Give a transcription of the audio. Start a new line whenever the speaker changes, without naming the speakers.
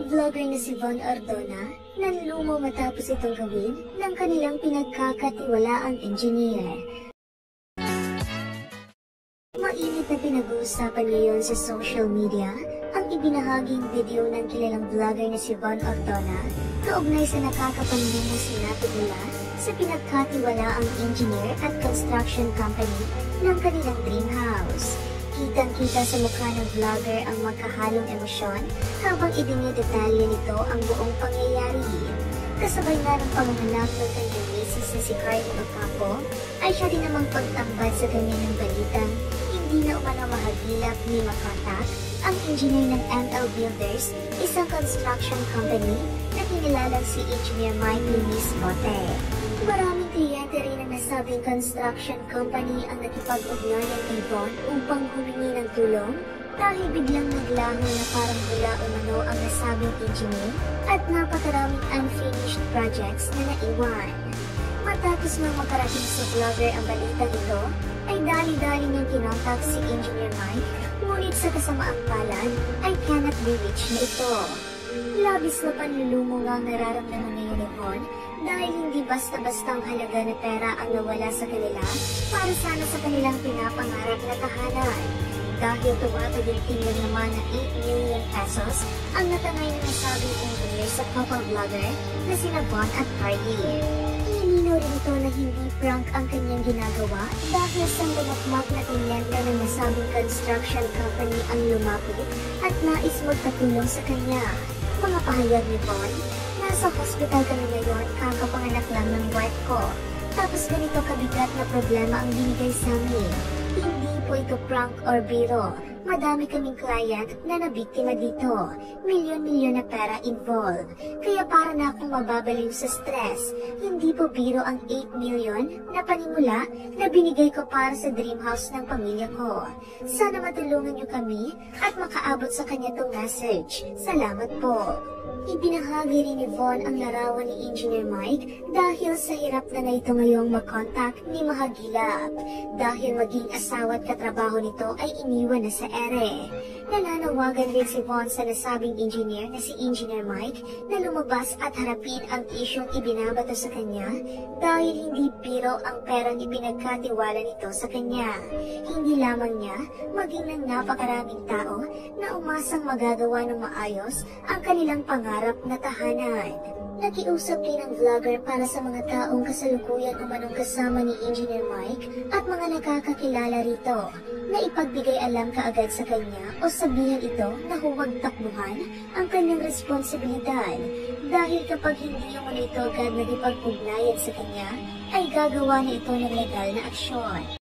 vlogger na si Von Ordona nanlumo matapos itong gawin ng kanilang pinagkakatiwalaang engineer. Mainit na pinag-uusapan ngayon sa social media ang ibinahaging video ng kilalang vlogger na si Von Ordona kaugnay sa nakakapanlumo sinatubula sa pinagkatiwalaang engineer at construction company ng kanilang dream house. Kitang-kita sa mukha ng vlogger ang magkahalong emosyon habang idinidetalye nito ang buong pangyayari. Kasabay nga ng panganganak ng kanyang misis na si Carlo Ocampo, ay siya din namang pagtambad sa kanya ng balitang hindi na umano mahagilap ni makontak ang engineer ng ML Builders, isang construction company na kinilalang si Engineer Mike Luis Bote. Maraming kliyente rin ang nasabing construction company ang nakipag-ugnayan kay Von upang humingi ng tulong dahil biglang naglaho na parang wala umano ang nasabing engineer at napakaraming unfinished projects na naiwan. Matapos nang makarating sa vlogger ang balitang ito, ay dali-dali niyang kinontak si Engineer Mike, ngunit sa kasamaang palad ay cannot be reached na ito. Labis na panlulumo nga ang nararamdaman ngayon ni Von dahil hindi basta-bastang halaga na pera ang nawala sa kanila para sana sa kanilang pinapangarap na tahanan. Dahil tumataginting lang naman na 8 million pesos ang natanay na nasabing engineer sa couple vlogger na sina Von at Carly. Inilinaw rin ito na hindi prank ang kanyang ginagawa dahil sa lumakmak na kliyente ng nasabing construction company ang lumapit at nais magpatulong sa kanya. Mga pahayag ni Von, nasa hospital kami ngayon, kakapanganak lang ng wife ko. Tapos ganito kabigat na problema ang binigay sa amin. Hindi po ito prank or biro. Madami kaming client na nabiktima dito. Milyon-milyon na pera involved. Kaya para na akong mababaliw sa stress. Hindi po biro ang 8 million na panimula na binigay ko para sa dream house ng pamilya ko. Sana matulungan niyo kami at makaabot sa kanya tong message. Salamat po. Ibinahagi rin ni Von ang larawan ni Engineer Mike dahil sa hirap na ito ngayong mag-contact ni Mahagilap dahil maging asawa at katrabaho nito ay iniwan na sa ere. Nananawagan din si Von sa nasabing engineer na si Engineer Mike na lumabas at harapin ang isyong ibinabato sa kanya dahil hindi biro ang perang ipinagkatiwala nito sa kanya. Hindi lamang niya, maging ng napakaraming tao na umasang magagawa ng maayos ang kanilang pangarap na tahanan. Nakiusap din ang vlogger para sa mga taong kasalukuyan umanong kasama ni Engineer Mike at mga nakakakilala rito na ipagbigay alam kaagad sa kanya o sabihan ito na huwag takbuhan ang kanyang responsibilidad dahil kapag hindi umano ito agad nagipag-ugnayan sa kanya ay gagawa na ito ng legal na aksyon.